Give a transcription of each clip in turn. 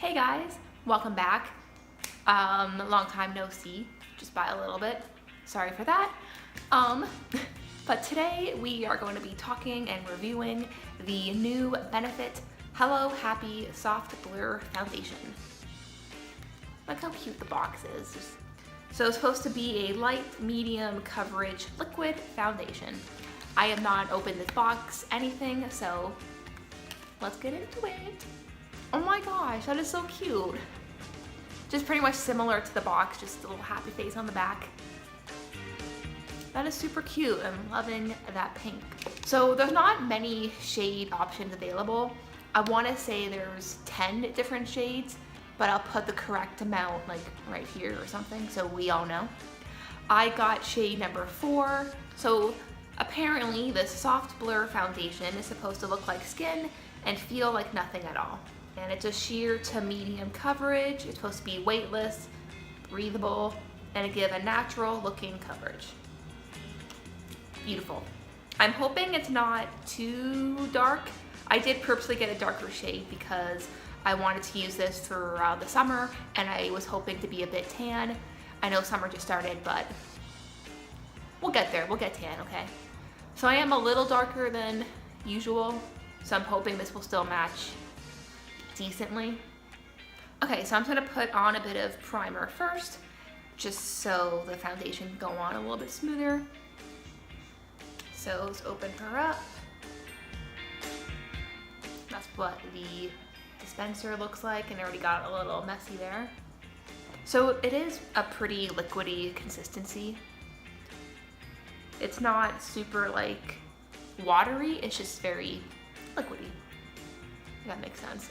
Hey guys, welcome back. Long time no see, just by a little bit. Sorry for that. But today we are going to be talking and reviewing the new Benefit Hello Happy Soft Blur Foundation. Look how cute the box is. So it's supposed to be a light, medium coverage liquid foundation. I have not opened this box, anything, so let's get into it. Oh my gosh, that is so cute. Just pretty much similar to the box, just a little happy face on the back. That is super cute. I'm loving that pink. So there's not many shade options available. I want to say there's 10 different shades, but I'll put the correct amount like right here or something so we all know. I got shade number 4. So apparently this soft blur foundation is supposed to look like skin and feel like nothing at all. And it's a sheer to medium coverage. It's supposed to be weightless, breathable, and to give a natural looking coverage. Beautiful. I'm hoping it's not too dark. I did purposely get a darker shade because I wanted to use this for the summer and I was hoping to be a bit tan. I know summer just started, but we'll get there. We'll get tan, okay? So I am a little darker than usual, so I'm hoping this will still match decently. Okay, so I'm just gonna put on a bit of primer first, just so the foundation can go on a little bit smoother. So let's open her up. That's what the dispenser looks like, and I already got a little messy there. So it is a pretty liquidy consistency. It's not super like watery, it's just very liquidy, if that makes sense.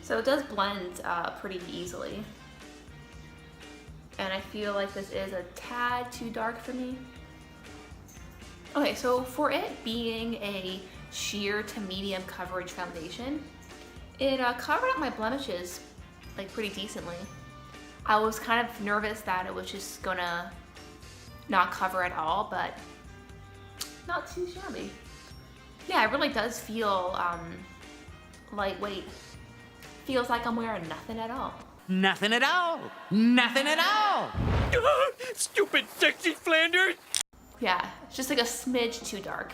So it does blend pretty easily. And I feel like this is a tad too dark for me. Okay, so for it being a sheer to medium coverage foundation, it covered up my blemishes like pretty decently. I was kind of nervous that it was just gonna not cover at all, but not too shabby. Yeah, it really does feel lightweight. Feels like I'm wearing nothing at all. Nothing at all! Nothing at all! Stupid sexy Flanders! Yeah, it's just like a smidge too dark.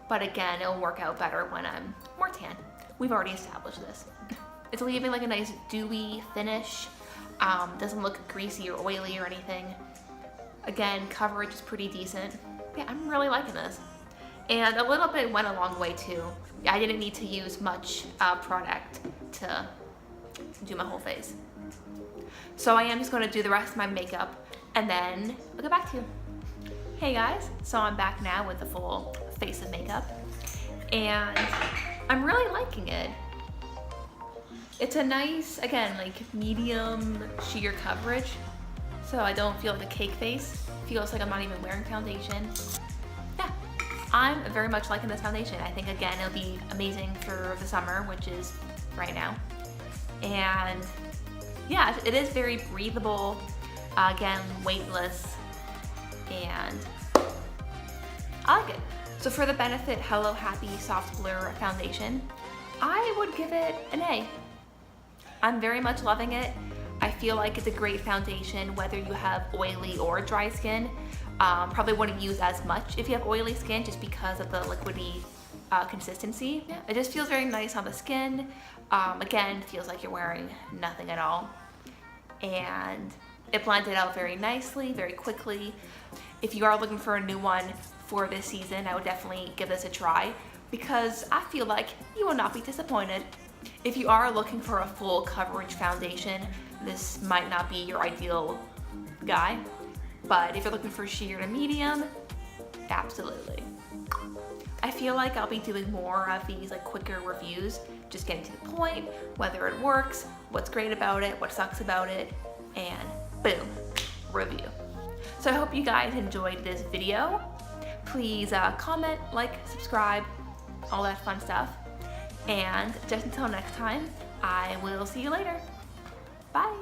But again, it'll work out better when I'm more tan. We've already established this. It's leaving like a nice dewy finish. Doesn't look greasy or oily or anything. Again, coverage is pretty decent. Yeah, I'm really liking this. And a little bit went a long way too. I didn't need to use much product to do my whole face. So I am just going to do the rest of my makeup and then I'll get back to you. Hey guys, so I'm back now with the full face of makeup and I'm really liking it. It's a nice, again, like medium sheer coverage, so I don't feel like a cake face. Feels like I'm not even wearing foundation. Yeah, I'm very much liking this foundation. I think again it'll be amazing for the summer, which is right now. And yeah, it is very breathable, again, weightless, and I like it. So for the Benefit Hello Happy Soft Blur Foundation, I would give it an A. I'm very much loving it. I feel like it's a great foundation whether you have oily or dry skin. Probably wouldn't use as much if you have oily skin just because of the liquidy consistency. Yeah, it just feels very nice on the skin. Again, feels like you're wearing nothing at all. And it blended out very nicely, very quickly. If you are looking for a new one for this season, I would definitely give this a try because I feel like you will not be disappointed. If you are looking for a full coverage foundation, this might not be your ideal guy. But if you're looking for sheer to medium, absolutely. I feel like I'll be doing more of these like quicker reviews, just getting to the point, whether it works, what's great about it, what sucks about it, and boom, review. So I hope you guys enjoyed this video. Please comment, like, subscribe, all that fun stuff. And just until next time, I will see you later. Bye.